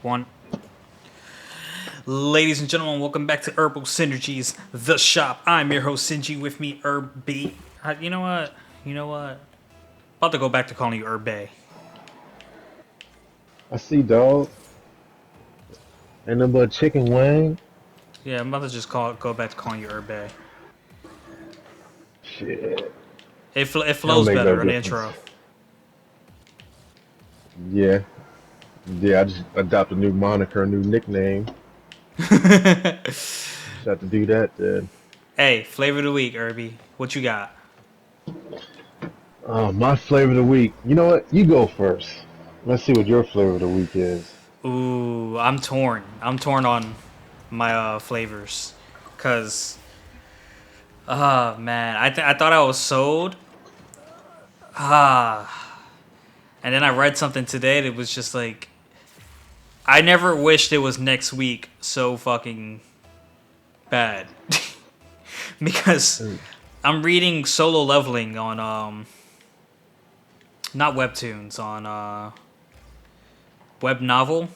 One. Ladies and gentlemen, welcome back to Herbal Synergies, the shop. I'm your host, Sinji. With me, Herb B. You know what? About to go back to calling you Herb Bay. I see, dog. Ain't nothing but chicken wing. Yeah, I'm about to just go back to calling you Herb Bay. Shit. It That don't flows make no better on the difference. intro. Yeah. Yeah, I just adopt a new moniker, a new nickname. Just have to do that then. Hey, flavor of the week, Herbie. What you got? My flavor of the week. You know what? You go first. Let's see what your flavor of the week is. Ooh, I'm torn. I'm torn on my flavors, cause man, I thought I was sold. And then I read something today that was just like, I never wished it was next week so fucking bad. Because Mm. I'm reading Solo Leveling on not webtoons, on web novel,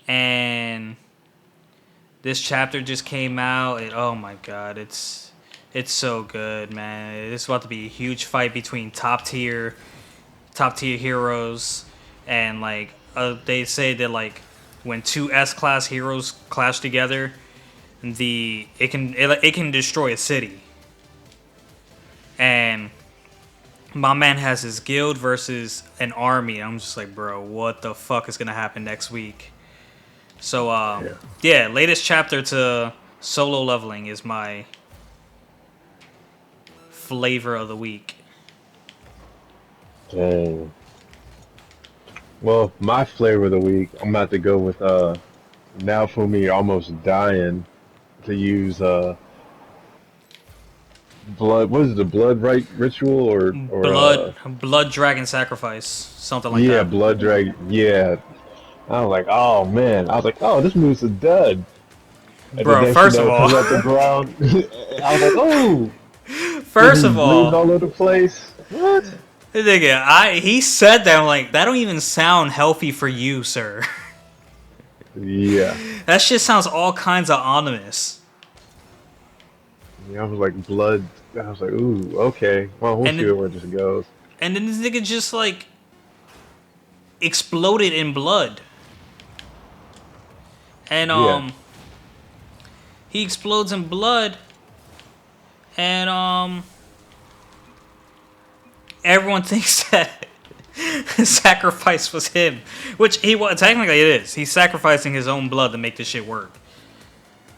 and this chapter just came out and oh my god, it's so good, man. It's about to be a huge fight between top tier heroes, and like they say that like when two S class heroes clash together, it can destroy a city. And my man has his guild versus an army. I'm just like, bro, what the fuck is gonna happen next week? So Yeah. yeah, latest chapter to Solo Leveling is my flavor of the week. Dang. Well, my flavor of the week, I'm about to go with now for me almost dying to use blood. What is it, the blood right ritual or Blood dragon sacrifice, something like yeah, that. blood dragon. Yeah, I was like, oh man. I was like, oh, this move's a dud. And then Bro, next you first of know, it all, comes out the ground. I was like, oh, then first he's of bleeding all, all over the place. What? nigga, he said that. I'm like, that don't even sound healthy for you, sir. Yeah. That shit sounds all kinds of ominous. Yeah, I was like, blood. I was like, ooh, okay. Well, we'll And see then, where this goes. and then this nigga just like exploded in blood, and Yeah. he explodes in blood, and everyone thinks that sacrifice was him, which he was. Technically, it is. He's sacrificing his own blood to make this shit work.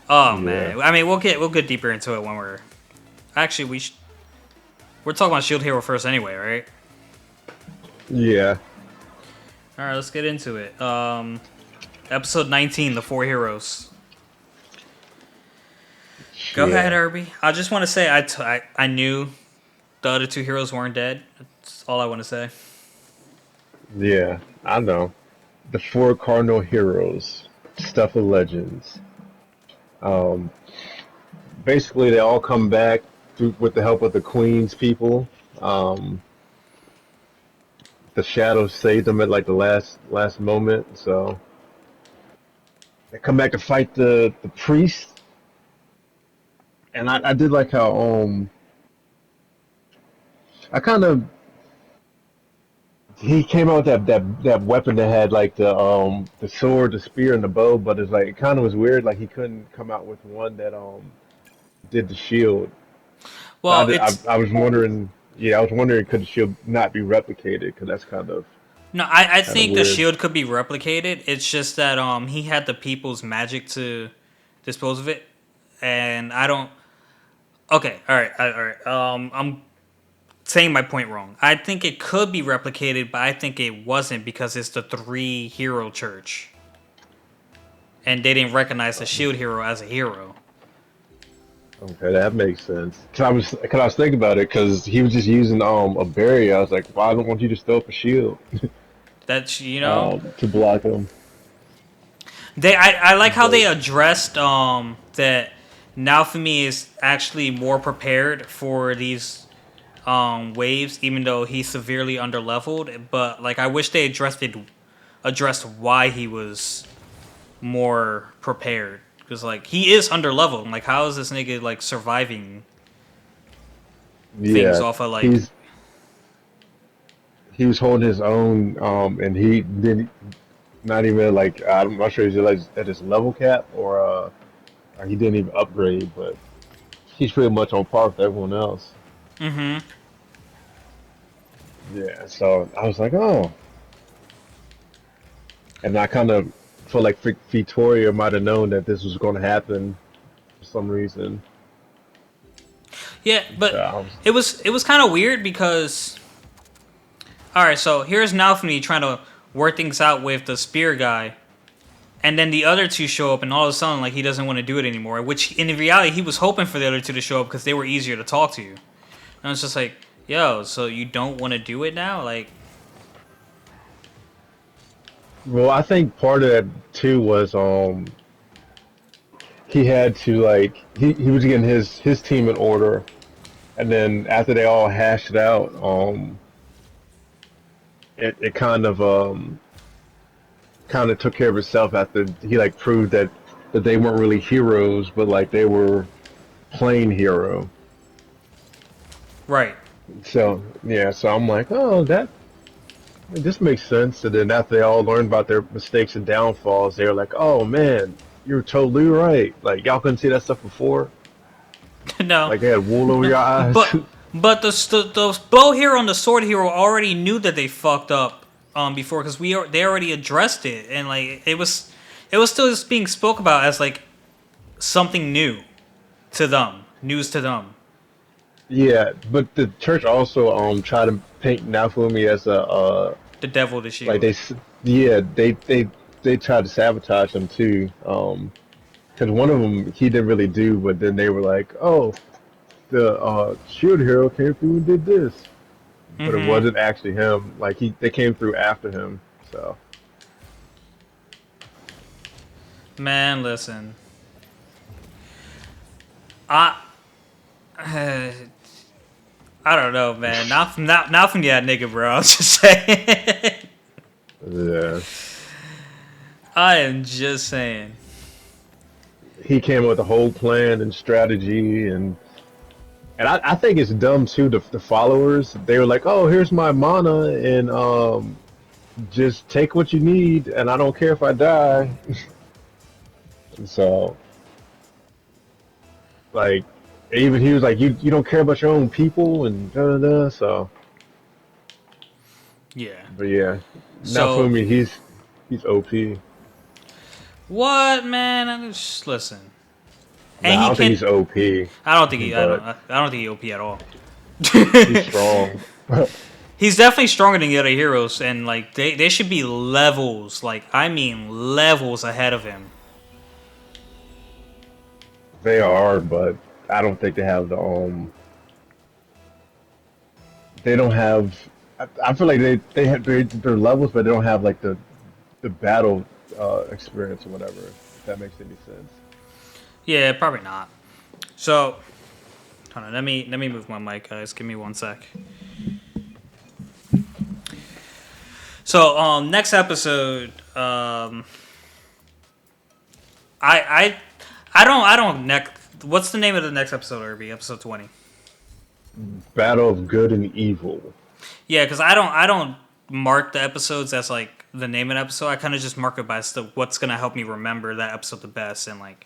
Oh Yeah. man, I mean, we'll get deeper into it when we're actually we're talking about Shield Hero first anyway, right? Yeah. All right, let's get into it. Episode 19, the four heroes. Go ahead, Yeah. Herbie. I just want to say I knew the other two heroes weren't dead. That's all I want to say. Yeah. I know. The four cardinal heroes, stuff of legends. Um, basically, they all come back with the help of the Queen's people. Um, the shadows saved them at like the last moment, so they come back to fight the priest. And I did like how I kind of he came out with that weapon that had like the sword, the spear, and the bow, but it's like it kind of was weird. Like he couldn't come out with one that did the shield. So Well, it's I was wondering, yeah, I was wondering could the shield not be replicated? Because that's no. I kind of think the weird. shield could be replicated. It's just that he had the people's magic to dispose of it, and I don't. Okay, all right. I'm saying my point wrong. I think it could be replicated, but I think it wasn't because it's the three hero church, and they didn't recognize the shield hero as a hero. Okay, that makes sense. Cause I was thinking about it because he was just using a barrier. I was like, why don't want you just throw up a shield That's to block him? I like how But they addressed that Naofumi is actually more prepared for these waves, even though he's severely underleveled. But like I wish they addressed it addressed why he was more prepared. Because like he is under leveled. Like how is this nigga like surviving things Yeah, off of like he's he was holding his own, and he didn't not even like I'm not sure he's like at his level cap or he didn't even upgrade, but he's pretty much on par with everyone else. mm-hmm. Yeah, so I was like, oh, and I kind of feel like Victoria might have known that this was going to happen for some reason. Yeah, So but I was, it was kind of weird because all right, so here's Nalfini trying to work things out with the spear guy, and then the other two show up, and all of a sudden, like he doesn't want to do it anymore. Which in reality, he was hoping for the other two to show up because they were easier to talk to. And it's just like, yo, so you don't want to do it now? Like, well, I think part of that too was he had to like he was getting his team in order, and then after they all hashed it out, it kind of took care of itself after he like proved that they weren't really heroes, but like they were playing hero. right? So yeah, so I'm like, oh, that this makes sense. And then after they all learned about their mistakes and downfalls, they were like, oh man, you're totally right. Like y'all couldn't see that stuff before. No, Like they had wool over no, your eyes. but the bow hero and the sword hero already knew that they fucked up before because they already addressed it and like it was still just being spoke about as like something new to them, news to them. Yeah, but the church also tried to paint Nafumi as a The devil, the like shield. yeah they tried to sabotage him too. Because one of them he didn't really do, but then they were like, oh, the shield hero came through and did this, but it Mm-hmm. wasn't actually him. Like they came through after him. So Man, listen, I I don't know, man. Not from that nigga, bro. I was just saying. yeah, I am just saying. he came up with a whole plan and strategy and I think it's dumb too. The followers they were like, oh, here's my mana and just take what you need, and I don't care if I die. So, like, even he was like, you don't care about your own people, and da da da. So, Yeah. but yeah, So Nafumi, he's OP. what, man? I just listen. And Nah, I he don't think can. he's OP, I don't think he. I don't. but I don't think he OP at all. he's strong. He's definitely stronger than the other heroes, and like they should be levels. Like I mean levels ahead of him. They are, but I don't think they have the they don't have. I feel like they have their levels, but they don't have like the battle experience or whatever. If that makes any sense. Yeah, probably not. So hold on. Let me move my mic, guys. Give me 1 sec. So next episode, I I don't neck. What's the name of the next episode, Irby? Episode 20. Battle of good and evil. Yeah, because I don't mark the episodes as like the name of the episode. I kind of just mark it by what's gonna help me remember that episode the best. And like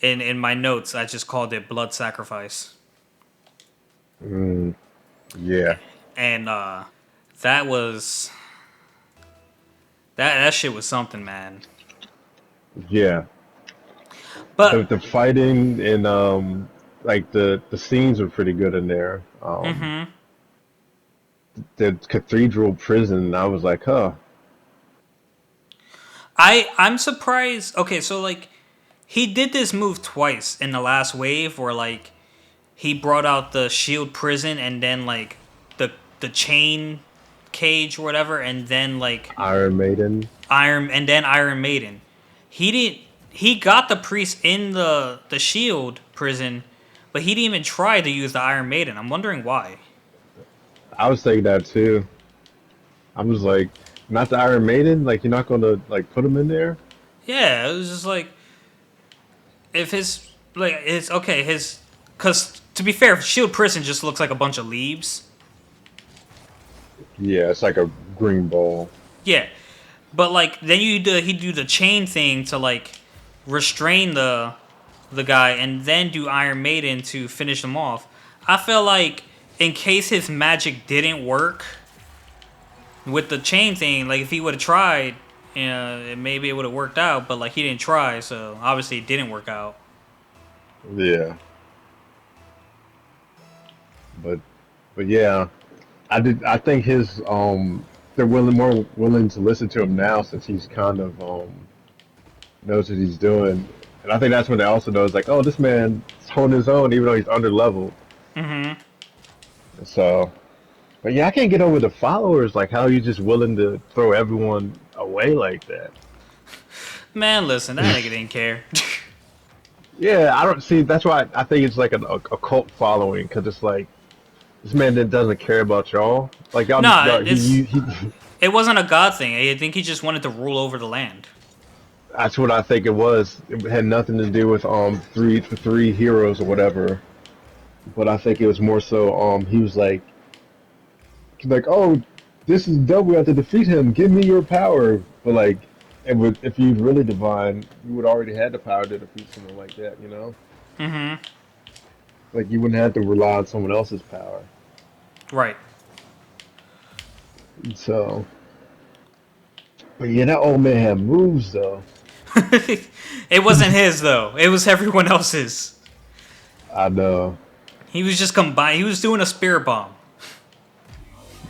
in my notes, I just called it Blood Sacrifice. Mm, yeah, And that was that shit was something, man. yeah. But The fighting and like the scenes were pretty good in there. hmm The cathedral prison, I was like, huh. I'm surprised. Okay, so like he did this move twice in the last wave, where like he brought out the shield prison and then like the chain cage or whatever, and then like Iron Maiden. Iron Maiden. He didn't. He got the priest in the shield prison, but he didn't even try to use the Iron Maiden. I'm wondering why. I was thinking that too. I was like, Not the Iron Maiden. Like you're not gonna like put him in there. Yeah, it was just like if his like it's okay his because to be fair, Shield Prison just looks like a bunch of leaves. Yeah, it's like a green ball. Yeah, but like then he do the chain thing to like restrain the guy and then do Iron Maiden to finish him off. I feel like in case his magic didn't work with the chain thing, like if he would have tried, maybe it would have worked out. But like he didn't try, so obviously it didn't work out. Yeah, but but yeah, I did. I think his they're more willing to listen to him now since he's kind of knows what he's doing, and I think that's when they also know it's like, oh, this man is holding his own even though he's under leveled. Mm-hmm. So, but yeah, I can't get over the followers. Like, how are you just willing to throw everyone away like that? Man, listen, that nigga didn't care. Yeah, I don't see. That's why I think it's like a cult following because it's like this man that doesn't care about y'all. Like No, y'all he it wasn't a god thing. I think he just wanted to rule over the land. that's what I think it was. It had nothing to do with three heroes or whatever. But I think it was more so he was like, oh, this is dumb. We have to defeat him. Give me your power. But like, if you really divine, you would already had the power to defeat someone like that. You know, Mm-hmm. like you wouldn't have to rely on someone else's power. Right. So, but yeah, that old man had moves though. It wasn't his though. It was everyone else's. I know, He was just combined. He was doing a spirit bomb.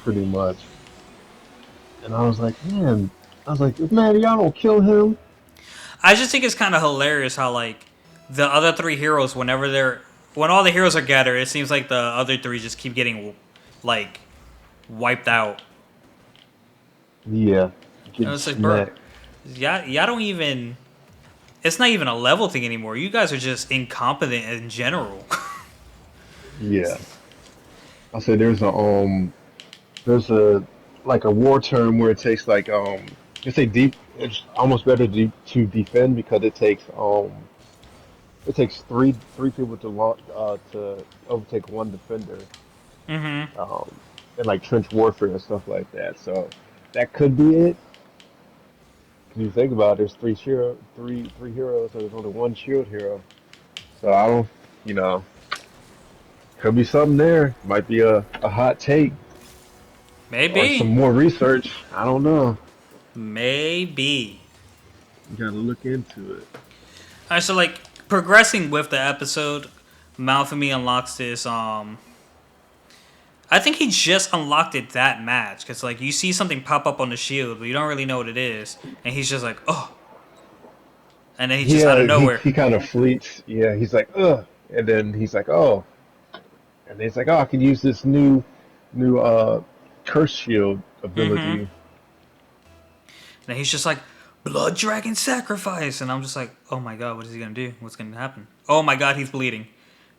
pretty much. And I was like, man, man, y'all don't kill him. I just think it's kind of hilarious how like the other three heroes, when all the heroes are gathered, it seems like the other three just keep getting like wiped out. Yeah, And getting it's like, bro, smacked. y'all don't even. It's not even a level thing anymore. You guys are just incompetent in general. Yeah, I said there's a like a war term where it takes like they say deep. It's almost better to defend because it takes three people to overtake one defender. Mm-hmm. Um, and like trench warfare and stuff like that. So that could be it. If you think about it, there's three heroes, so there's only one shield hero. So I don't, you know, could be something there. Might be a hot take or some Maybe. more research. I don't know. Maybe. You gotta look into it. Alright, so like progressing with the episode, Malphemy unlocks this. I think he just unlocked it that match because like you see something pop up on the shield, but you don't really know what it is, and he's just like, oh, and then he just out of Yeah, nowhere. he kind of fleets. Yeah, he's like, ugh, and then he's like, oh, and then he's like, oh, I can use this new curse shield Mm-hmm. ability. And he's just like, blood dragon sacrifice, and I'm just like, oh my god, what is he gonna do? What's gonna happen? Oh my god, he's bleeding.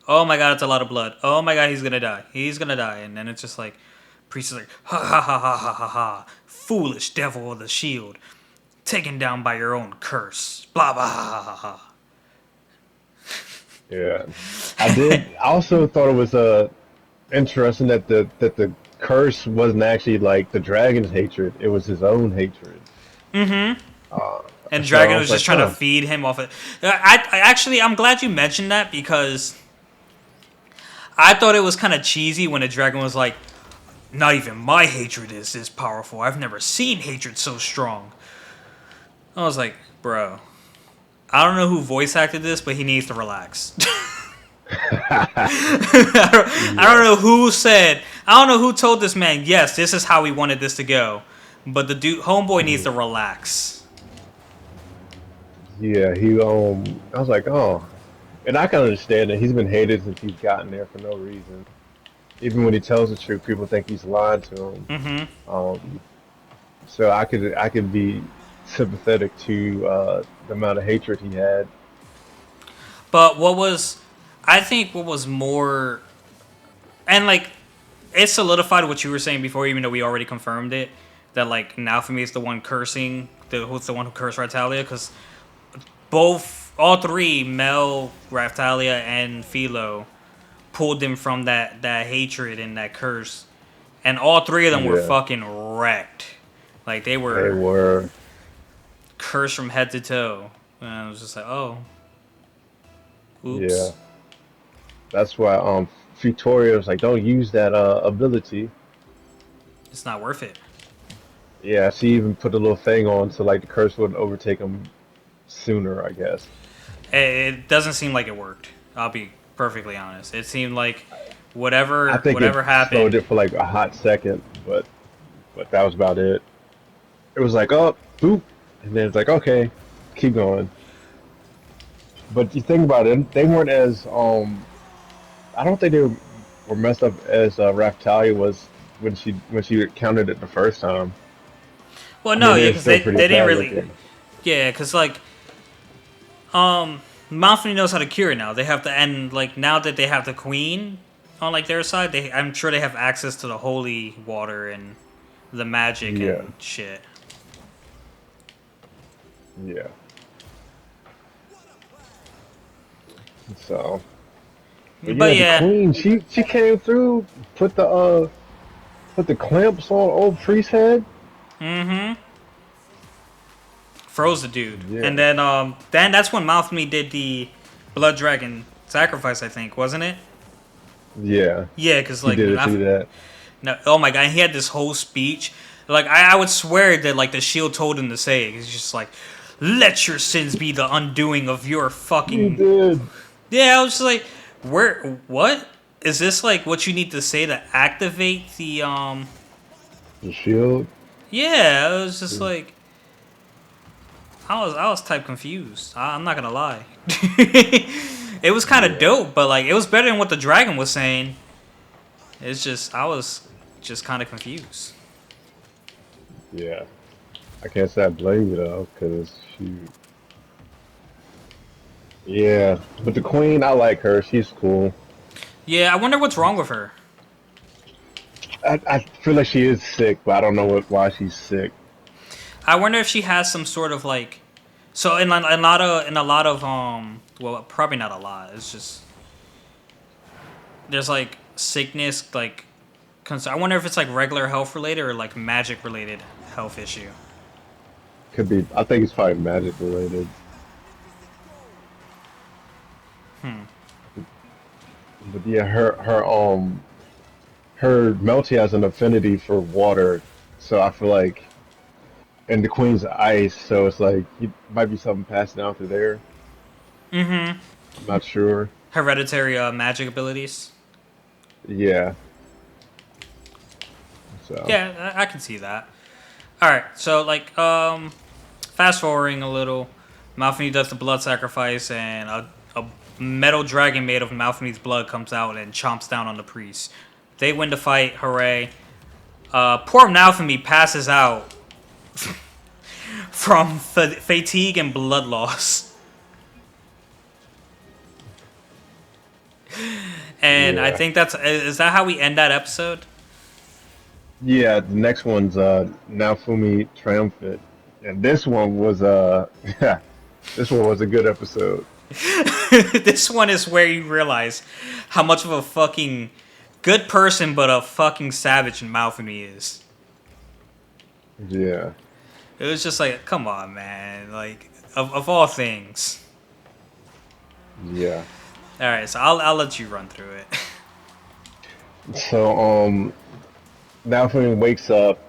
Oh my god, it's a lot of blood. Oh my god, he's gonna die. He's gonna die, and then it's just like, priest is like, ha ha ha ha ha ha ha, foolish devil of the shield, taken down by your own curse. Blah blah ha ha ha Yeah, I did. ha. I also thought it was interesting that the curse wasn't actually like the dragon's hatred; it was his own hatred. Mm-hmm. Uh, And so I Dragon was was just like, trying to huh. feed him off it. I actually, I'm glad you mentioned that because I thought it was kind of cheesy when the dragon was like, "Not even my hatred is this powerful. I've never seen hatred so strong." I was like, "Bro, I don't know who voice acted this, but he needs to relax." I Yeah, don't know who said. I don't know who told this man. Yes, this is how we wanted this to go, but the dude, homeboy, needs to relax. yeah. I was like, oh, and I can understand that he's been hated since he's gotten there for no reason. Even when he tells the truth, people think he's lying to them. Mm-hmm. Um, so I could be sympathetic to the amount of hatred he had. But I think what was more, and like, it solidified what you were saying before, even though we already confirmed it. that like Naofumi is the one cursing who's the one who cursed Raftalia because all three, Mel, Raftalia, and Philo, pulled them from that hatred and that curse, and all three of them were Yeah, fucking wrecked. Like they they were were. cursed from head to toe. And I was just like, oh, Yeah, oops. that's why Victoria was like, don't use that ability. It's not worth it. Yeah, she even put a little thing on so like the curse wouldn't overtake him sooner, I guess. It doesn't seem like it worked. I'll be perfectly honest. It seemed like I think it whatever slowed happened. it for like a hot second, but that was about it. It was like, oh, boop, and then it's like, okay, keep going. But you think about it, they weren't as I don't think they were messed up as Raftalia was when she counted it the first time. Well, I no, mean, yeah, they're because still pretty they didn't bad really. looking. Yeah, because like Malphite knows how to cure it now. They have to, and like now that they have the queen on like their side, I'm sure they have access to the holy water and the magic Yeah, and shit. yeah. So, but But yeah, the yeah, queen, she came through, put the put the clamps on old priest head. froze the dude, Yeah, and then that's when Malphite did the blood dragon sacrifice, I think, wasn't it? yeah. Yeah, because He like did it through that. no, oh my god, he had this whole speech. Like I would swear that like the shield told him to say it. He's just like, "Let your sins be the undoing of your He fucking." did. Yeah, I was just like, "Where? What is this like? What you need to say to activate the?" The shield. Yeah, I was just like, I was type confused. I'm not gonna lie. It was kind of Yeah, dope, but like it was better than what the dragon was saying. It's just I was just kind of confused. yeah. I can't say I blame you though, because she. Yeah, but the queen, I like her. She's cool. Yeah, I wonder what's wrong with her. I feel like she is sick, but I don't know why she's sick. I wonder if she has some sort of like. So in a lot of well probably not a lot. It's just there's like sickness like concern. I wonder if it's like regular health related or like magic related health issue. Could be. I think it's probably magic related. But yeah, her Melty has an affinity for water, so I feel like, and the queen's ice, so it's like it might be something passed down through there. I'm not sure. Hereditary magic abilities. Yeah, so Yeah, I can see that. All right, so like fast forwarding a little, Malphite does the blood sacrifice, and a metal dragon made of Malphite's blood comes out and chomps down on the priest. They win the fight, hooray! Poor Malphite passes out from fatigue and blood loss, and I yeah, think that's is that how we end that episode? yeah. The next one's Naofumi Triumphant, and this one was this one was a good episode. This one is where you realize how much of a fucking good person but a fucking savage Malphite is. Yeah, It was just like, come on, man. Like, of all things. yeah. All right, so I'll let you run through it. So Naofumi wakes up.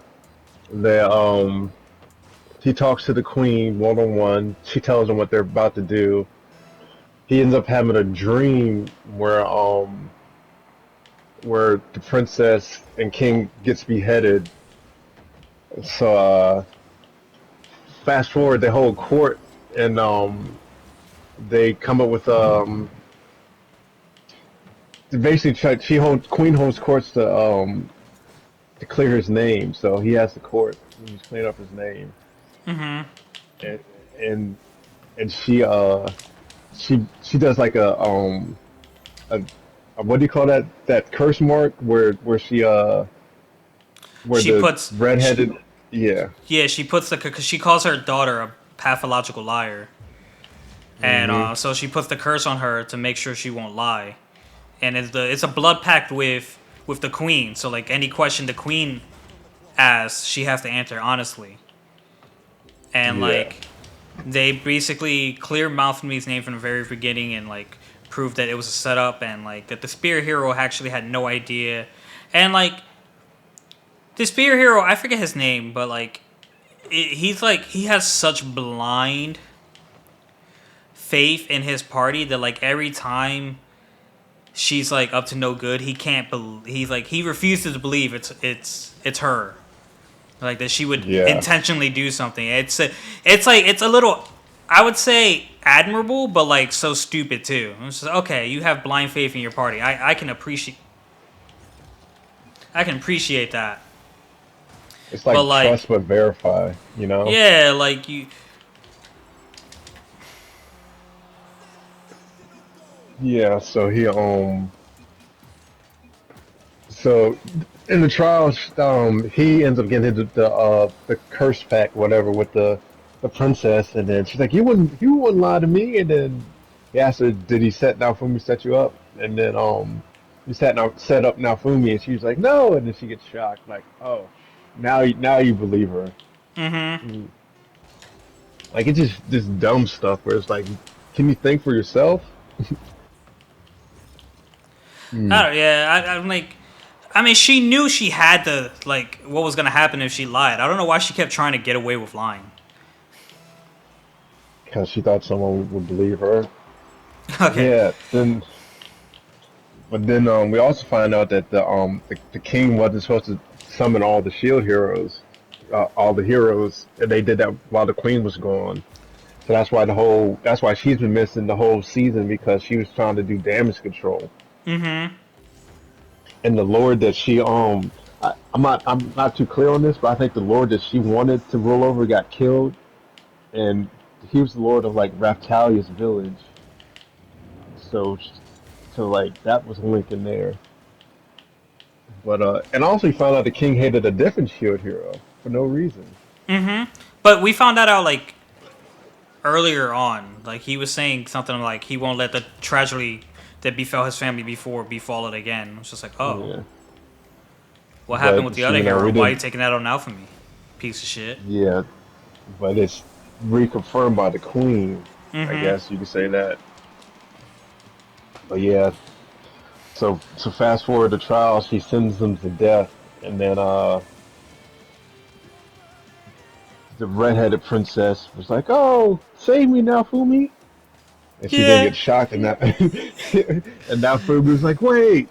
They he talks to the queen one on one. She tells him what they're about to do. He ends up having a dream where the princess and king gets beheaded. So fast forward, they hold court and they come up with basically she holds queen holds courts to clear his name. So he has the court. He's cleaning up his name and and and she does like a, a what do you call that curse mark where she where She the puts, she, redheaded. Yeah. Yeah, she puts the because she calls her daughter a pathological liar, and Hmm. so she puts the curse on her to make sure she won't lie. And it's a blood pact with the queen. So like any question the queen asks, she has to answer honestly. And Yeah. like they basically clear Malphite's name from the very beginning and like prove that it was a setup and like that the spear hero actually had no idea. And like the spear hero, I forget his name, but like he's like he has such blind faith in his party that like every time she's like up to no good, he can't believe he's like he refuses to believe it's her. Like that she would Yeah. intentionally do something. It's like it's a little I would say admirable, but like so stupid too. It's just, okay, you have blind faith in your party. I can appreciate that. It's But like like trust but verify, you know? yeah, like you Yeah, so in the trials, he ends up getting the curse pack, whatever, with the princess, and then she's like, you wouldn't lie to me," and then he asked her, "Did he set you up?" And then he set up Naofumi, and she's like, "No," and then she gets shocked, like, "Oh, now you believe her." mhm. Mm. Like it's just this dumb stuff where it's like, can you think for yourself? I Mm. don't, yeah, I'm like I mean, she knew she had to like what was gonna happen if she lied. I don't know why she kept trying to get away with lying. Because she thought someone would believe her. Okay. Yeah, but then we also find out that the king wasn't supposed to summon all the shield heroes, all the heroes, and they did that while the queen was gone. So that's why she's been missing the whole season because she was trying to do damage control. Mhm. And the lord that I'm not too clear on this, but I think the lord that she wanted to rule over got killed, and he was the lord of like Raphtalia's village. So like that was Lincoln there. But and also he found out the king hated a different shield hero for no reason. Mhm. But we found that out like earlier on. Like he was saying something like he won't let the tragedy that befell his family before befall it again. It's just like, oh, Yeah, what happened with but the other hero? we Why are you did. taking that on out for me? Piece of shit. Yeah, but it's reconfirmed by the queen. I Mm-hmm. guess you could say that. But yeah, so fast forward to trial, she sends them to death, and then the redheaded princess was like, "Oh, save me now, Fumi," and she didn't Yeah. get shocked, and that and now Fumi was like, "Wait,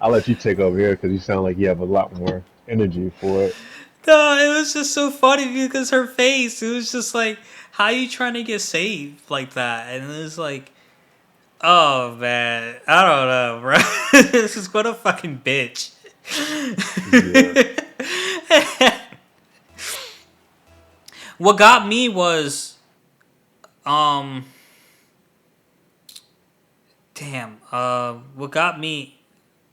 I'll let you take over here because you sound like you have a lot more energy for it." No, it was just so funny because her face. It was just like, how you trying to get saved like that? And it was like, oh man, I don't know, bro. This is what a fucking bitch. Yeah. What got me was, um, damn. What got me?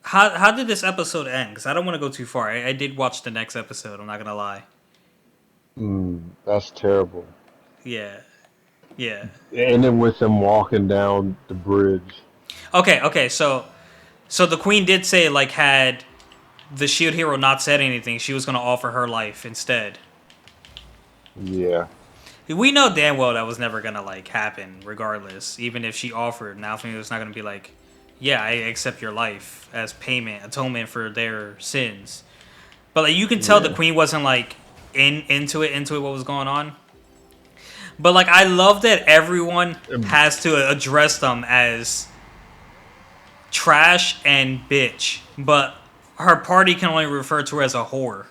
How did this episode end? Because I don't want to go too far. I did watch the next episode. I'm not gonna lie. That's terrible. Yeah, yeah. And then with them walking down the bridge. Okay, okay. So the queen did say like had the shield hero not said anything, she was gonna offer her life instead. Yeah. We know damn well that was never gonna like happen, regardless. Even if she offered, now it was not gonna be like, yeah, I accept your life as payment, atonement for their sins. But like you can tell the Yeah. queen wasn't like into it what was going on. But like I love that everyone Um, has to address them as trash and bitch, but her party can only refer to her as a whore,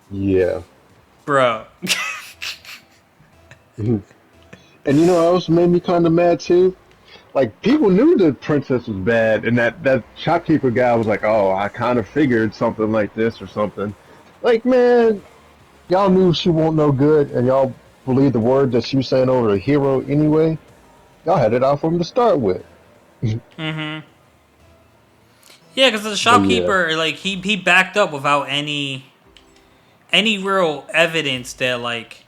Yeah. bro. And you know what else made me kind of mad too? Like people knew the princess was bad, and that shopkeeper guy was like, "Oh, I kind of figured something like this or something." Like, man, y'all knew she won't no good, and y'all believed the word that she was saying over a hero anyway. Y'all had it out for him to start with. Mm-hmm. Yeah, because the But yeah, shopkeeper, like he backed up without any real evidence that like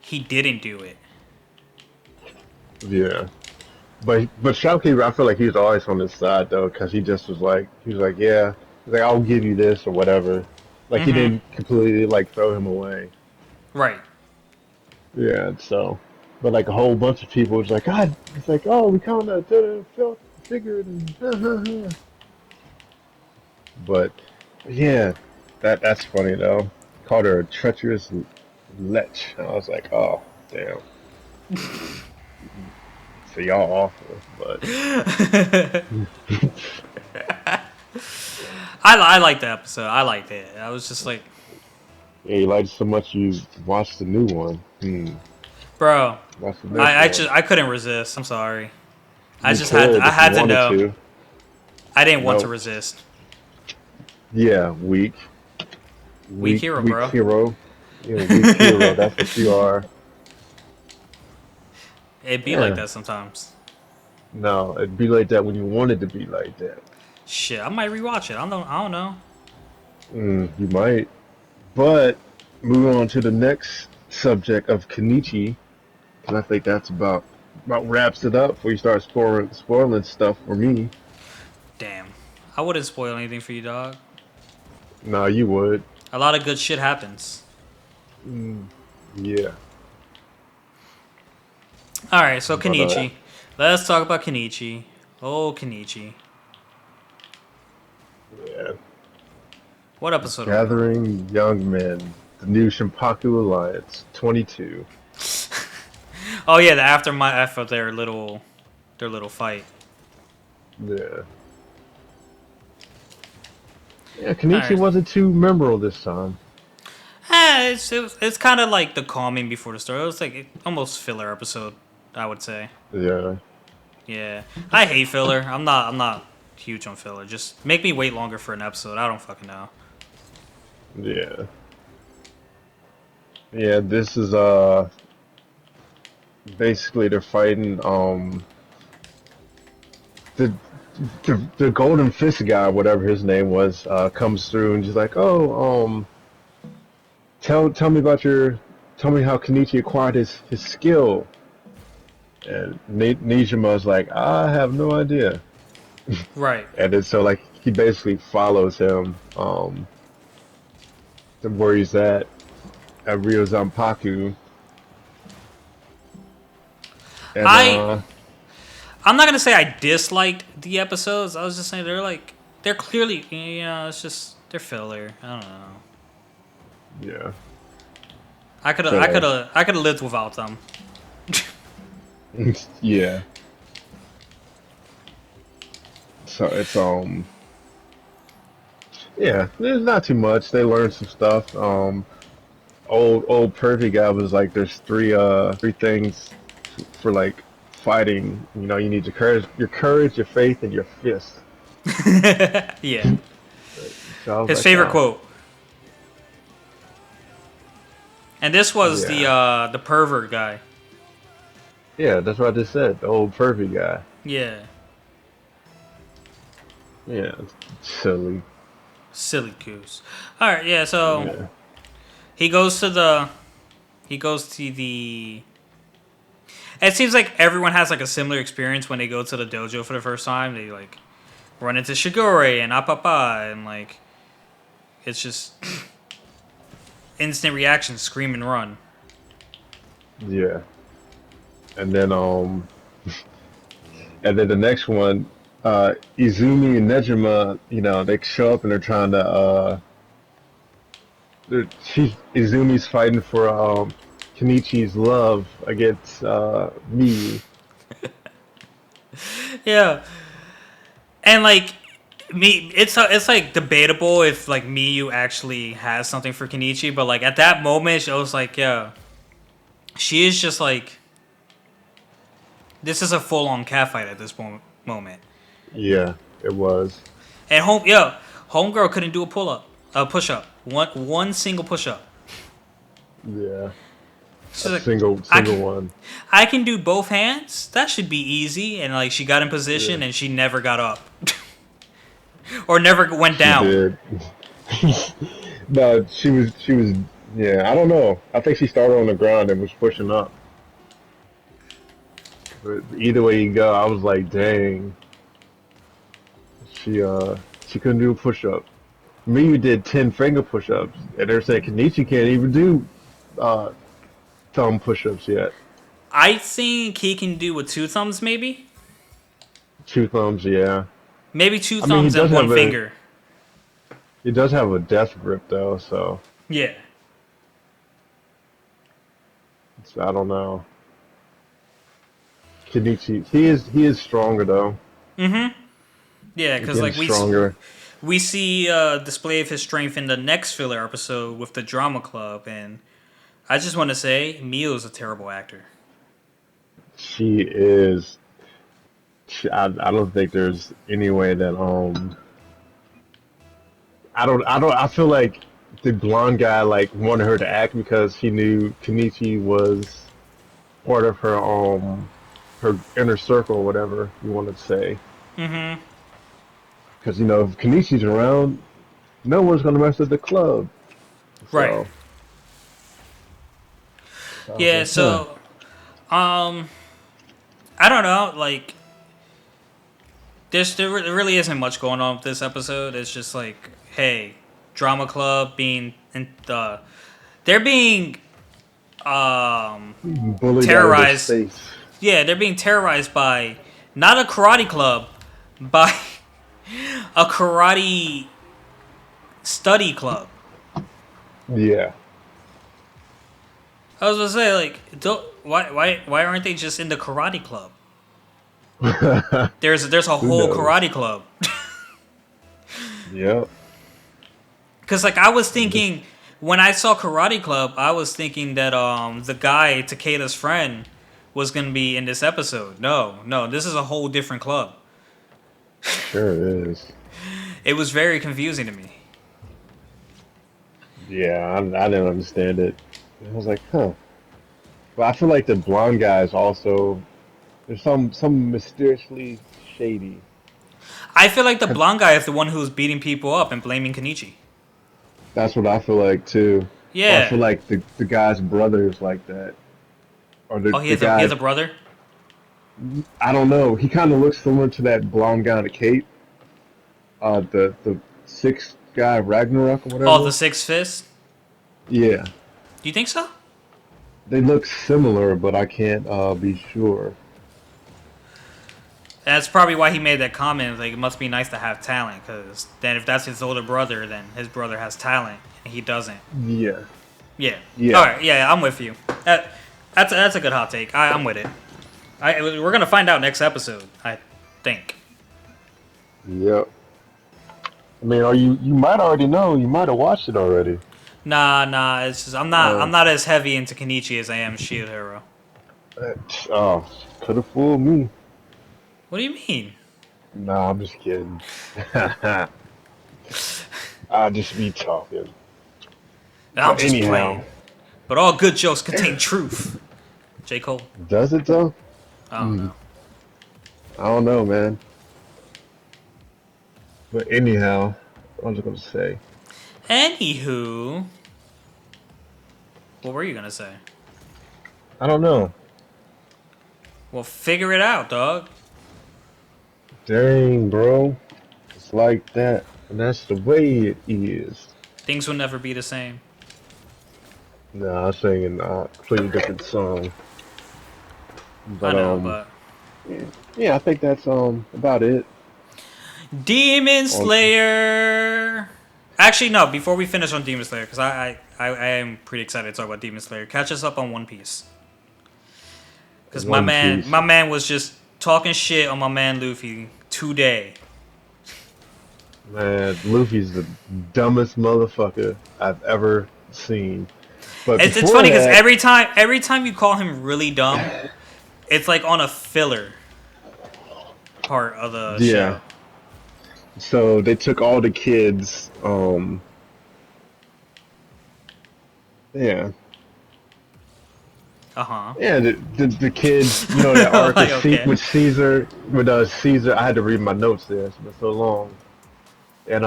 he didn't do it. Yeah. But Shopkeeper, I feel like he was always on his side though, because he was like, yeah, he's like, I'll give you this or whatever. Like he Mm-hmm. didn't completely like throw him away. Right. Yeah, and so, but like a whole bunch of people was like, God, it's like, oh, we kind of felt figured, and but yeah, that's funny though. Called her a treacherous lech. I was like, oh, damn. So y'all awful, but I like the episode. I liked it. I was just like, yeah, you liked it so much you watched the new one. bro, Watch the next one. I couldn't resist. I'm sorry. You could I if you had to wanted know. to. I didn't want to Nope. resist. Yeah, Weak hero, weak bro. hero. Yeah, weak hero. That's what you are. It be like Yeah. that sometimes. No, it'd be like that when you wanted to be like that. Shit, I might rewatch it. I don't know. You might. But moving on to the next subject of Kenichi, and I think that's about wraps it up before you start spoiling stuff for me. Damn. I wouldn't spoil anything for you, dog. No, you would. A lot of good shit happens. Mm, yeah. All right, so But Kenichi. Let's talk about Kenichi. Oh, Kenichi. yeah. What episode are we on? Gathering Young Men, the new Shimpaku Alliance, 22. Oh yeah, the aftermath of their little fight. Yeah. Yeah, All Kenichi right. wasn't too memorable this time. It's kind of like the calming before the story. It was like almost filler episode, I would say. Yeah. Yeah, I hate filler. I'm not huge on filler. Just make me wait longer for an episode. I don't fucking know. Yeah. Yeah, this is basically they're fighting the the golden fist guy, whatever his name was, comes through and just like, oh, tell me about tell me how Kenichi acquired his skill. And Nijima's like, I have no idea. Right. And then so like he basically follows him to where he's at Ryozampaku, and I I'm not gonna say I disliked the episodes. I was just saying they're clearly it's just they're filler. I don't know. yeah. I So could have lived without them. yeah. So it's yeah, there's not too much. They learned some stuff. Old pervy guy was like, there's three things for like fighting. You know, you need your courage, your faith, and your fist. Yeah. So I was His like, favorite oh, quote. And this was yeah, the pervert guy. yeah. That's what I just said. The old pervy guy. Yeah. Yeah, silly. Silly goose. All right. Yeah. So Yeah, he goes to the he goes to the. It seems like everyone has like a similar experience when they go to the dojo for the first time. They like run into Shigure and Apapa and like it's just instant reaction, scream and run. yeah. And then and then the next one, Izumi and Nejima, you know, they show up and they're trying to Izumi's fighting for Kenichi's love against Miyu. Yeah, and like me, it's like debatable if like Miyu actually has something for Kenichi, but like at that moment, I was like, yeah, she is just like this is a full on catfight at this moment. Yeah, it was. And homegirl couldn't do a push up, one single push up. Yeah, She's a like, I single can, one. I can do both hands. That should be easy. And like she got in Yeah, position and she never got up, or never went she down. did. No, she was Yeah, I don't know. I think she started on the ground and was pushing up. But either way you go, I was like, dang, she uh she couldn't do a push up. Me did 10 finger push ups, and they're saying Kenichi can't even do uh thumb push ups yet. I think he can do with two thumbs, maybe. Two thumbs, yeah. Maybe two I mean, thumbs and one finger. he does have a death grip though, so, Yeah. so I don't know. Kenichi, he is stronger though. Yeah, because Getting like stronger. we see display of his strength in the next filler episode with the drama club, and I just want to say Mio is a terrible actor. She is. I don't think there's any way that I feel like the blonde guy like wanted her to act because he knew Kenichi was part of her inner circle or whatever you wanted to say. Because if Kenichi's around, no one's gonna mess with the club. Right. So, so I was Yeah. like, huh. So um, I don't know. Like, there really isn't much going on with this episode. It's just like, hey, drama club being in the they're being Bullied out of their terrorized. space. Yeah, they're being terrorized by not a karate club, by a karate study club. Yeah. I was gonna say, like, why aren't they just in the karate club? There's a Who whole knows? karate club. Yep. Cause like I was And just thinking when I saw Karate Club, I was thinking that the guy Takeda's friend was gonna be in this episode. No, no, this is a whole different club. sure it is. It was very confusing to me. Yeah, I didn't understand it. I was like, huh. But I feel like the blonde guy is also there's some mysteriously shady. I feel like the blonde guy is the one who's beating people up and blaming Kenichi. That's what I feel like too. Or I Yeah. feel like the guy's brother is like that. Or Oh, the he has guy a brother. I don't know. He kind of looks similar to that blonde guy in the cape. The sixth guy Ragnarok or Oh, the whatever. Six Fist. Yeah, Do you think so? they look similar, but I can't be sure. That's probably why he made that comment. Like, it must be nice to have talent, because then if that's his older brother, then his brother has talent and he doesn't. Yeah, Yeah. All yeah, right. Yeah, I'm with you. That's a good hot take. I'm with it. We're gonna find out next episode. I think. yep. I mean, are you might already know. You might have watched it already. Nah. It's just, I'm Oh, not as heavy into Kenichi as I am Shield Hero. oh, could have fooled me. What do you mean? Nah, I'm just kidding. I just be talking. I'm But just anyhow, playing. But all good jokes contain truth. J Cole. does it though? I don't know. I don't know, man. But anyhow, what was I gonna say? Anywho, what were you gonna say? I don't know. Well, figure it out, dog. Dang, bro. It's like that. And that's the way it is. Things will never be the same. Nah, I'm singing a completely different song. I But know, but yeah, I think that's about it. Demon On Slayer. Actually, no. Before we finish on Demon Slayer, because I am pretty excited to talk about Demon Slayer. Catch us up on One Piece, because One Piece. my man was just talking shit on my man Luffy today. Man, Luffy's the dumbest motherfucker I've ever seen. But It's before funny because that, every time you call him really dumb, it's like on a filler part of the yeah. show. So they took all the kids, yeah. Uh huh. Yeah, the kids, that arc Like okay. With Caesar, I had to read my notes there. It's been so long. And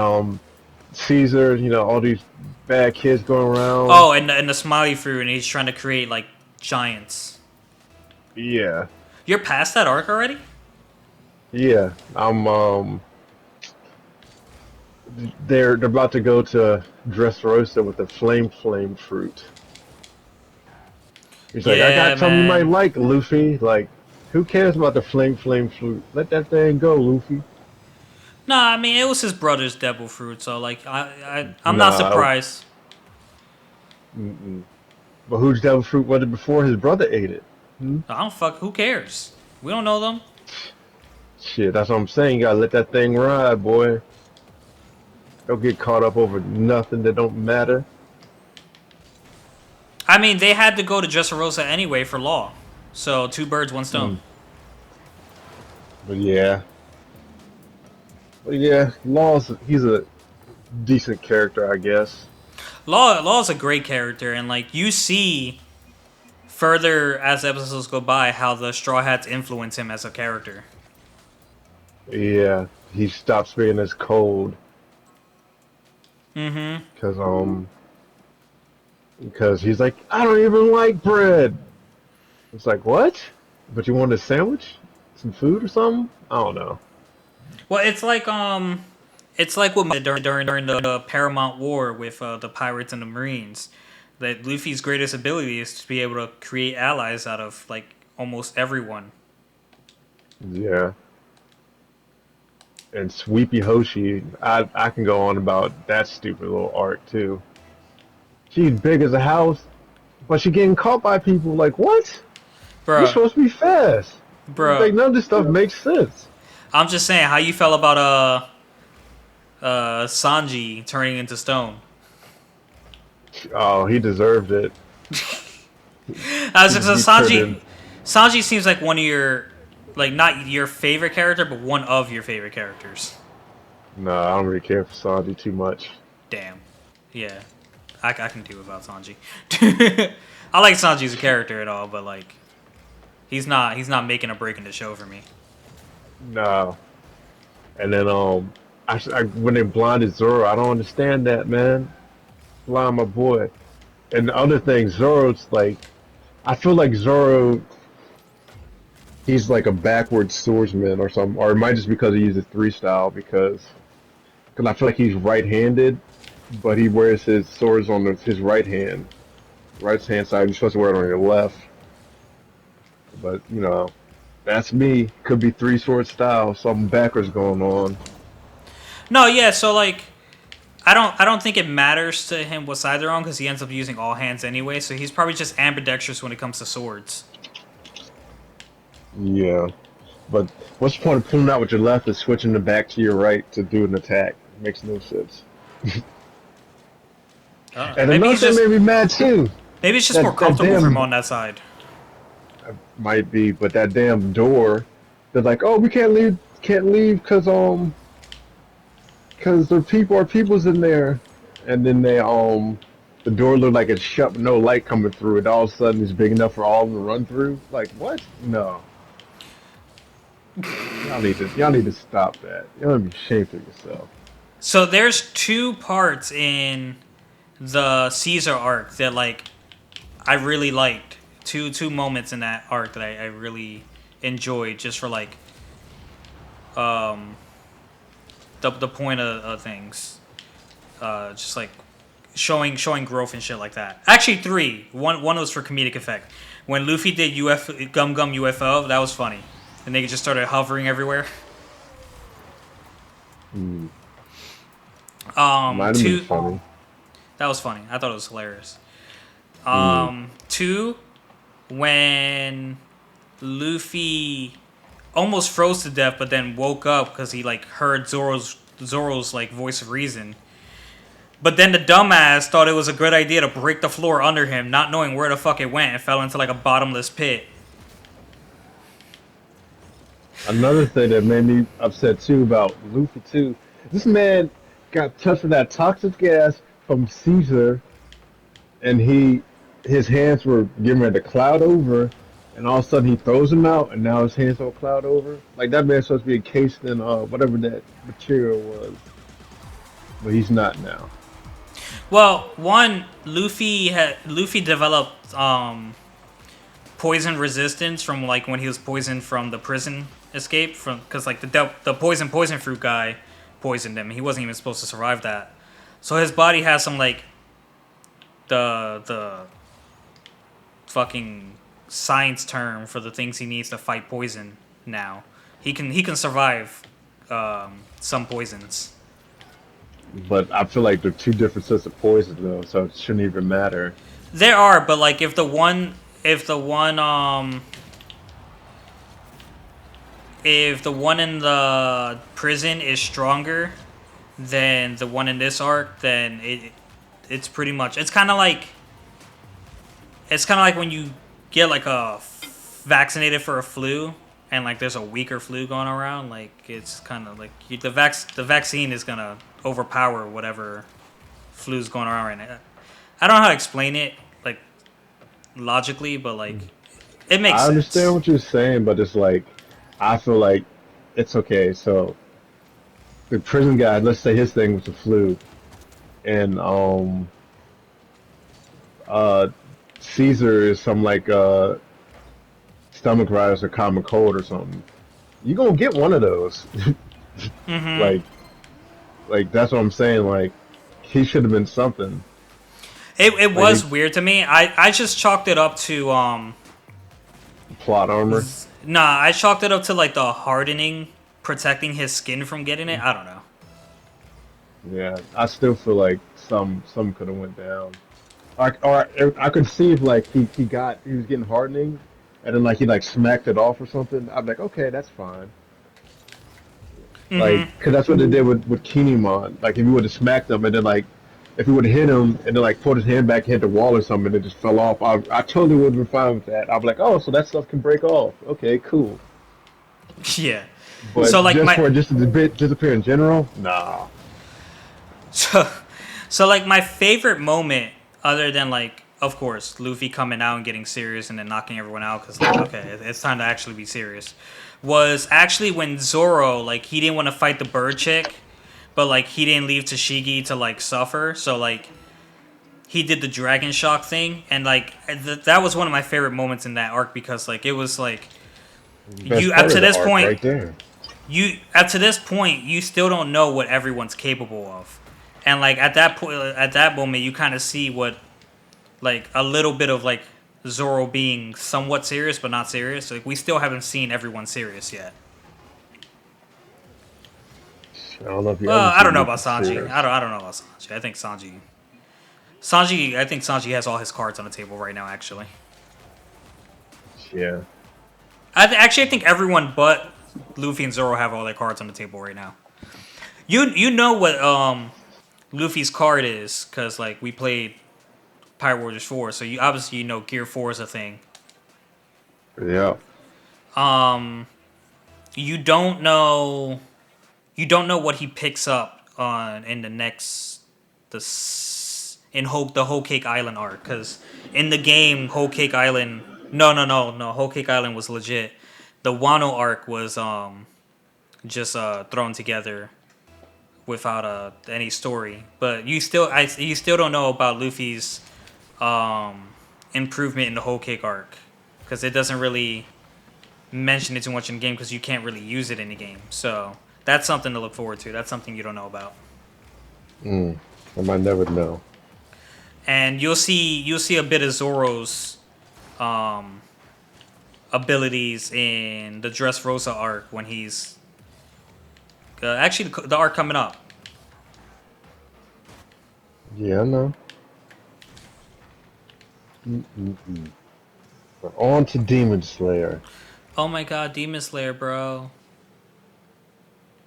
Caesar, all these bad kids going around. Oh, and the smiley fruit, and he's trying to create like giants. Yeah, You're past that arc already? yeah. They're about to go to Dressrosa with the flame fruit. He's like, I Yeah, got something you might man. like, Luffy. Like, who cares about the flame fruit? Let that thing go, Luffy. Nah, I mean it was his brother's devil fruit, so like I'm not Nah, surprised. mm-mm. But whose devil fruit was it before his brother ate it? Hmm? I don't fuck. Who cares? We don't know them. Shit, that's what I'm saying. You gotta let that thing ride, boy. Don't get caught up over nothing that don't matter. I mean, they had to go to Dressrosa anyway for law, so two birds, one stone. Mm. But yeah, Law's he's a decent character, I guess. Law is a great character, and like you see further as episodes go by how the Straw Hats influence him as a character. Yeah, he stops being as cold Mm-hmm. because because he's like, I don't even like bread. It's like, what? But you want a sandwich, some food or something? I don't know. Well, it's like what during the Paramount War with the pirates and the Marines. That Luffy's greatest ability is to be able to create allies out of like almost everyone. Yeah. And Sweepy Hoshi, I can go on about that stupid little arc too. She's big as a house, but she getting caught by people. Like, what? You're Bruh, supposed to be fast. bruh. Like, none of this stuff makes sense. I'm just saying how you felt about Sanji turning into stone. Oh, he deserved it. I was just He turned in. Sanji seems like one of your like not your favorite character, but one of your favorite characters. No, I don't really care for Sanji too much. Damn. Yeah. I can do without Sanji. I like Sanji as a character at all, but like he's not making a break in the show for me. No. And then when they blinded Zoro, I don't understand that, man. Blind my boy. And the other thing, Zoro's like, I feel like Zoro, he's like a backward swordsman or something, or it might just because he uses three style because I feel like he's right-handed, but he wears his swords on his right hand side. You're supposed to wear it on your left, but that's me. Could be three sword style, something backwards going on. No, yeah, so like I don't think it matters to him what side they're on because he ends up using all hands anyway, so he's probably just ambidextrous when it comes to swords. Yeah, but what's the point of pulling out with your left and switching the back to your right to do an attack? Makes no sense. I don't know. And another thing made me mad too. Maybe it's just more That comfortable for him damn on that side. might be, but that damn door. They're like, oh, we can't leave because our people's in there, and then the door looked like it's shut, with no light coming through it. All of a sudden, it's big enough for all of them to run through. Like what? No, y'all need to stop that. Y'all need to be ashamed of yourself. So there's two parts in the Caesar arc that like I really liked. Two moments in that arc that I really enjoyed just for like um the point of things. Just like showing growth and shit like that. Actually three. One was for comedic effect. When Luffy did Gum Gum UFO, that was funny. And they just started hovering everywhere. Hmm. Might have been Two funny. that was funny. I thought it was hilarious. Hmm. Two, when Luffy almost froze to death, but then woke up because he like heard Zoro's like voice of reason. But then the dumbass thought it was a good idea to break the floor under him, not knowing where the fuck it went, and fell into like a bottomless pit. Another thing that made me upset too about Luffy too. This man got touched with that toxic gas from Caesar, and his hands were getting ready to cloud over, and all of a sudden he throws them out, and now his hands don't cloud over. Like that man's supposed to be encased in whatever that material was. but he's not now. Well, one Luffy developed poison resistance from like when he was poisoned from the prison escape from because like the poison fruit guy poisoned him. He wasn't even supposed to survive that. So his body has some like the fucking science term for the things he needs to fight poison now. He can survive some poisons. But I feel like they're two different sets of poison though, so it shouldn't even matter. There are, but like if the one in the prison is stronger than the one in this arc, then it's pretty much it's kind of like when you get like vaccinated for a flu and like there's a weaker flu going around. Like it's kind of like the vaccine is gonna overpower whatever flu's going around right now. I don't know how to explain it like logically, but like it makes I understand sense. what you're saying, but it's like I feel like it's okay. So the prison guy, let's say his thing was the flu, and uh Caesar is some like stomach virus or common cold or something. You gonna get one of those. Mm-hmm. like like that's what I'm saying. Like he should have been something. It Like was he weird to me. I just chalked it up to plot armor. nah, I chalked it up to like the hardening protecting his skin from getting it. I don't know. Yeah, I still feel like some could have went down. Or I could see if like he was getting hardening, and then like he like smacked it off or something. I'm like, okay, that's fine. Like, Mm-hmm. cause that's what they did with Kinemon. Like, if he would have smacked him, and then like, if he would have hit him, and then like put his hand back, hit the wall or something, and it just fell off. I totally would have been fine with that. I'd be like, oh, so that stuff can break off. Okay, cool. Yeah. So But like just my for it just to disappear in general, nah. so so like my favorite moment, other than like of course Luffy coming out and getting serious and then knocking everyone out because like okay it's time to actually be serious, was actually when Zoro like he didn't want to fight the bird chick, but like he didn't leave Tashigi to like suffer. So like he did the dragon shock thing and like that was one of my favorite moments in that arc because like it was like you Best up part to of the this arc point right there. you up to this point you still don't know what everyone's capable of, and like at that point at that moment you kind of see what like a little bit of like Zoro being somewhat serious but not serious. Like we still haven't seen everyone serious yet. I don't know if you ever Well, I don't seen know me about Sanji. serious. I don't know about Sanji. I think Sanji has all his cards on the table right now. Actually, Yeah. actually I think everyone but Luffy and Zoro have all their cards on the table right now. You know what Luffy's card is because like we played Pirate Warriors 4, so you obviously you know Gear 4 is a thing. Yeah. Um, you don't know what he picks up on in the next in the Whole Cake Island arc because in the game Whole Cake Island no Whole Cake Island was legit. The Wano arc was just thrown together without any story, but you still don't know about Luffy's um improvement in the Whole Cake arc because it doesn't really mention it too much in the game because you can't really use it in the game. So that's something to look forward to. That's something you don't know about, Mm. I might never know. and you'll see a bit of Zoro's um, abilities in the Dressrosa arc when he's actually the arc coming up. Yeah, I know. Mm-mm-mm. We're on to Demon Slayer. Oh my God, Demon Slayer, bro!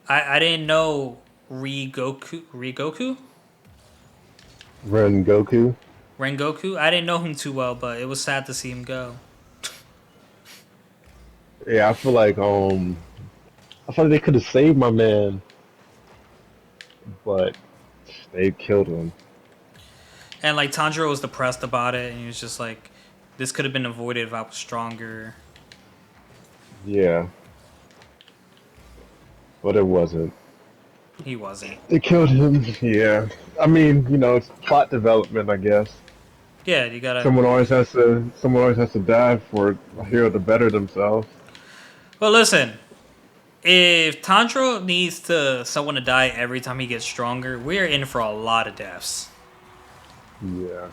I didn't know Rigoku Ren Goku. Rengoku. I didn't know him too well, but it was sad to see him go. Yeah, I feel like they could have saved my man, but they killed him. And like Tanjiro was depressed about it, and he was just like, "This could have been avoided if I was stronger." Yeah, but it wasn't. He wasn't. They killed him. Yeah. I mean, it's plot development, I guess. Yeah, you gotta. Someone always has to die for a hero to better themselves. Well, listen. If Tanjiro needs to someone to die every time he gets stronger, we're in for a lot of deaths. Yeah.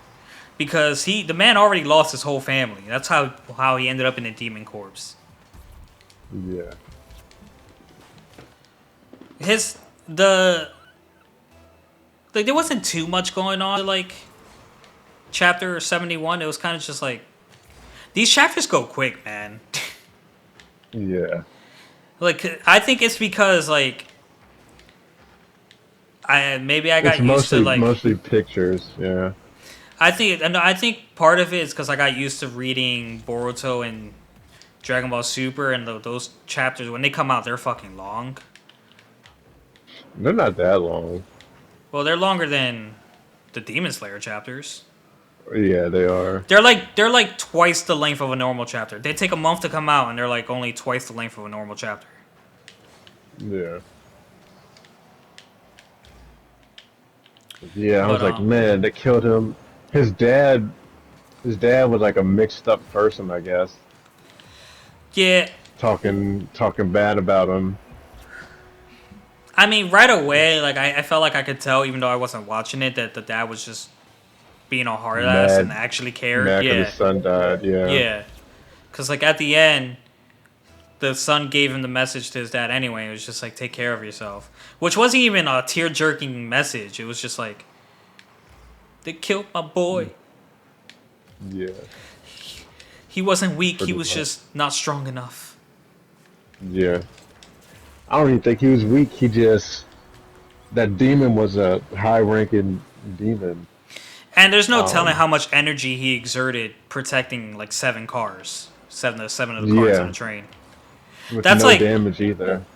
Because the man already lost his whole family. That's how he ended up in a demon corpse. Yeah. His the like there wasn't too much going on like chapter 71. It was kind of just like these chapters go quick, man. Yeah. Like I think it's because like I It's got used to mostly like mostly pictures. Yeah. I think part of it is because I got used to reading Boruto and Dragon Ball Super, and those chapters when they come out, they're fucking long. They're not that long. Well, they're longer than the Demon Slayer chapters. Yeah, they are. They're like twice the length of a normal chapter. They take a month to come out, and they're like only twice the length of a normal chapter. Yeah. Yeah, I But was like, man, they killed him. His dad, his dad was like a mixed up person, I guess, yeah, talking bad about him. I mean, right away, like I felt like I could tell, even though I wasn't watching it, that the dad was just being a hard ass and Mad, actually cared. mad because his Yeah, son died. Yeah, yeah. Cause like at the end, the son gave him the message to his dad anyway. It was just like take care of yourself, which wasn't even a tear jerking message. It was just like they killed my boy. yeah, He wasn't weak. He pretty was much. just not strong enough. Yeah, I don't even think he was weak. He just that demon was a high-ranking demon. And there's no telling Um, how much energy he exerted protecting like seven cars, seven of the cars on yeah, the train. with That's no like damage either.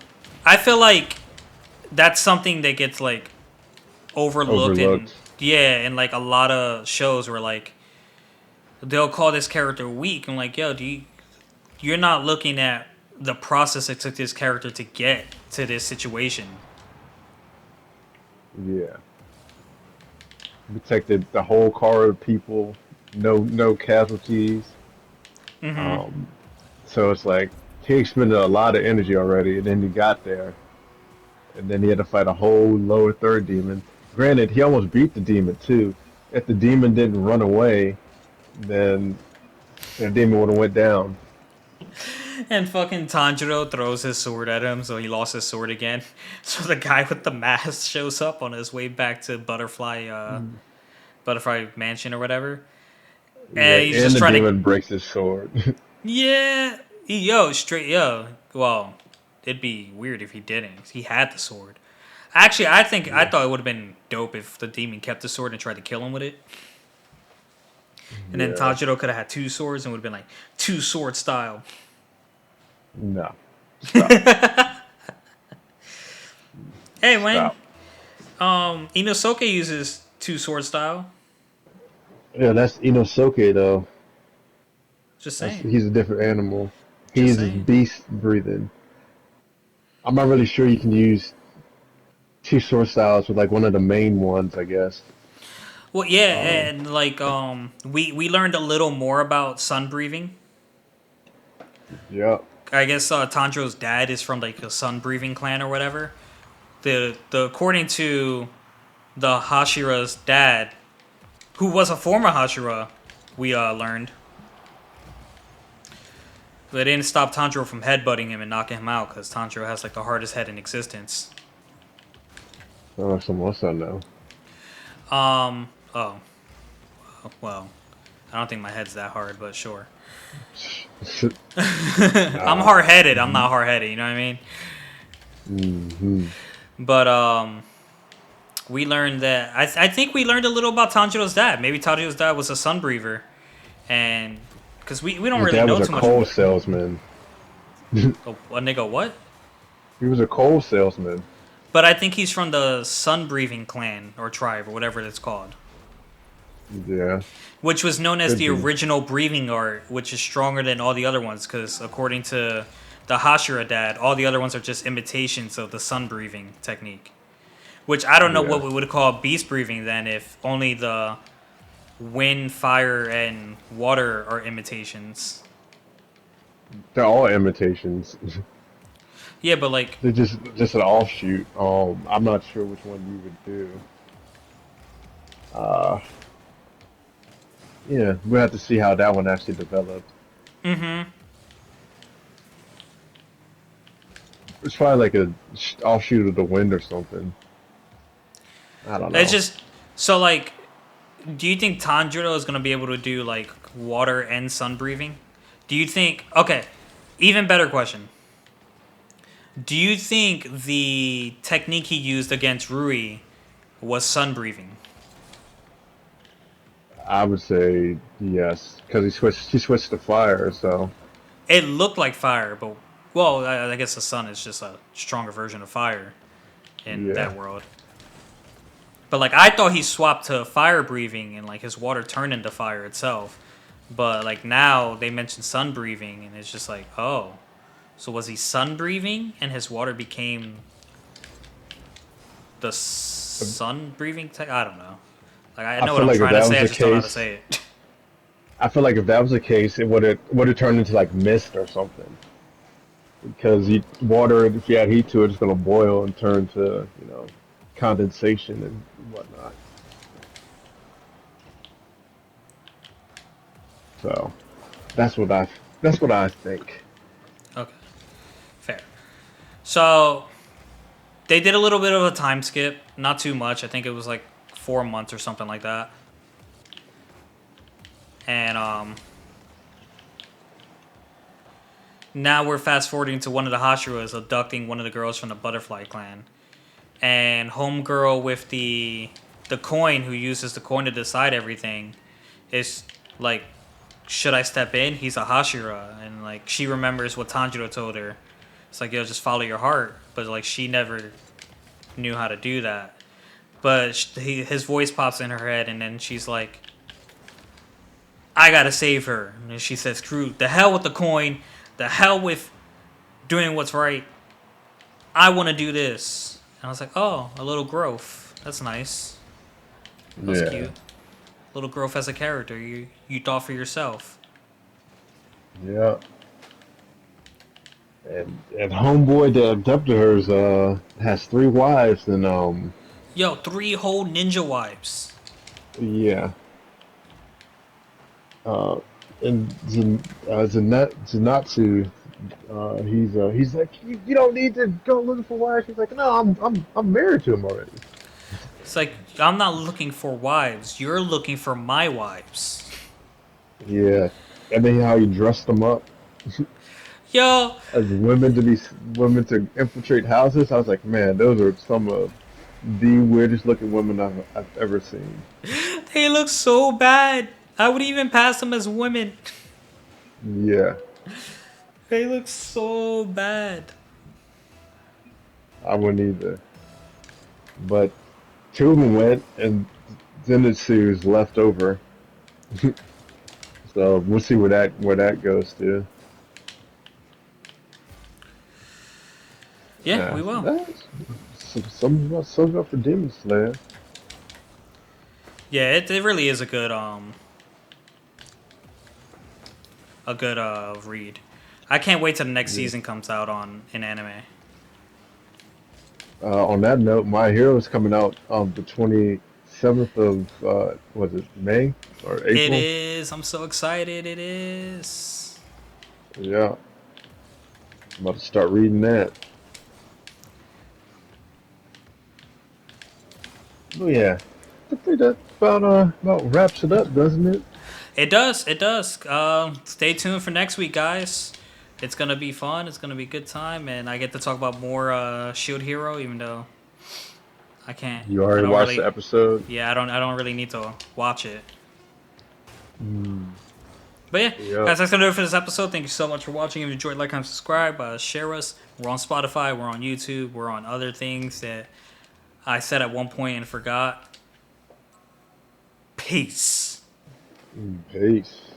I feel like that's something that gets like overlooked in Overlooked. yeah, in like a lot of shows where like they'll call this character weak. I'm like, yo, you're not looking at the process it took this character to get to this situation. Yeah, protected the whole car of people. No casualties. Mm-hmm. Um, so it's like he expended a lot of energy already, and then he got there, and then he had to fight a whole lower third demon. Granted, he almost beat the demon too. If the demon didn't run away, then the demon would have went down. And fucking Tanjiro throws his sword at him, so he lost his sword again. So the guy with the mask shows up on his way back to Butterfly Mansion or whatever, Yeah, and he's and just the trying to demon breaks his sword. yeah, yo straight yo. Well, it'd be weird if he didn't. He had the sword. Actually, I Yeah, thought it would have been dope if the demon kept the sword and tried to kill him with it, and then yeah. Tanjiro could have had two swords and would have been like two sword style. No, stop, Hey, man, stop. Inosuke uses two sword style. Yeah, that's Inosuke though. Just That's saying. he's a different animal. Just He's saying. beast breathing. I'm not really sure you can use two sword styles with like one of the main ones, I guess. Well, yeah, Um, and like we learned a little more about sun breathing. yeah, I guess Tanjiro's dad is from like a sun breathing clan or whatever. The according to the Hashira's dad, who was a former Hashira, we learned. But it didn't stop Tanjiro from headbutting him and knocking him out because Tanjiro has like the hardest head in existence. someone else I know. Oh, well, I don't think my head's that hard, but sure. I'm Nah. hard headed. I'm not hard headed. You know what I mean? Hmm. But we learned that I think we learned a little about Tanjiro's dad. Maybe Tanjiro's dad was a sun breather, and because we don't His really dad know was a too much. coal salesman. A nigga what? He was a coal salesman. But I think he's from the sun breathing clan or tribe or whatever it's called, Yeah, which was known as could the be. original breathing art, which is stronger than all the other ones. Because according to the Hashira dad, all the other ones are just imitations of the sun breathing technique. Which I don't know what Yeah, we would call beast breathing then, if only the wind, fire, and water are imitations. they're all imitations. Yeah, but like, They're just an offshoot. I'm not sure which one you would do. Uh, yeah, we'll have to see how that one actually developed. mm-hmm. It's probably like a offshoot of the wind or something. I don't It's know. just so like, do you think Tanjiro is gonna be able to do like water and sun breathing? Do you think? Okay, even better question. Do you think the technique he used against Rui was sun breathing? I would say yes because he switched to fire. So It looked like fire, but well, I guess the sun is just a stronger version of fire in yeah, that world. But like I thought he swapped to fire breathing and like his water turned into fire itself. But like now they mentioned sun breathing and it's just like, oh. So was he sun breathing and his water became the sun breathing tech? I don't know. Like I I know what feel I'm like if trying to that say, was I the just don't know how to case, say it. I feel like if that was the case, it would have turned into like mist or something. Because water, if you add heat to it, it's gonna boil and turn to condensation and whatnot. So that's what I think. Okay, fair. So they did a little bit of a time skip, not too much. I think it was like 4 months or something like that. And now we're fast forwarding to one of the Hashiras abducting one of the girls from the Butterfly Clan, and homegirl with the coin who uses the coin to decide everything is like, should I step in? He's a Hashira, and like she remembers what Tanjiro told her. It's like, yo, just follow your heart, but like she never knew how to do that. But his voice pops in her head, and then she's like, I gotta save her. And she says, screw the hell with the coin, the hell with doing what's right. I want to do this. And I was like, oh, a little growth. That's nice. That was Yeah, cute. Little growth as a character. You thought for yourself. yeah. And homeboy that abducted hers has three wives and Yo, 3 whole ninja wives. yeah. Uh, and Zenatsu, he's like, you don't need to go looking for wives. He's like, no, I'm married to him already. It's like, I'm not looking for wives. You're looking for my wives. Yeah, and then how he dressed them up Yo, as women to infiltrate houses. I was like, man, those are some of the weirdest looking women I've ever seen. they look so bad. I would even pass them as women. Yeah, They look so bad. I wouldn't either. But two of them went, and Zenitsu's left over. So we'll see where that goes to. Yeah, Yeah, we will. that's some up for Demon Slayer. Yeah, it really is a good read. I can't wait till the next Yeah. season comes out on in anime. On that note, My Hero is coming out on the 27th of was it May or It April? is. I'm so excited. It is. Yeah, I'm about to start reading that. Oh yeah, I think that about wraps it up, doesn't it? It does. It does. Stay tuned for next week, guys. It's gonna be fun. It's gonna be a good time, and I get to talk about more Shield Hero, even though I can't. You I already don't watched the really. episode. Yeah, I don't. I don't really need to watch it. Mm, But yeah, yeah. guys, that's gonna do it for this episode. Thank you so much for watching. If you enjoyed, like, comment, subscribe, share us. We're on Spotify. We're on YouTube. We're on other things that I said at one point and forgot. Peace. Peace.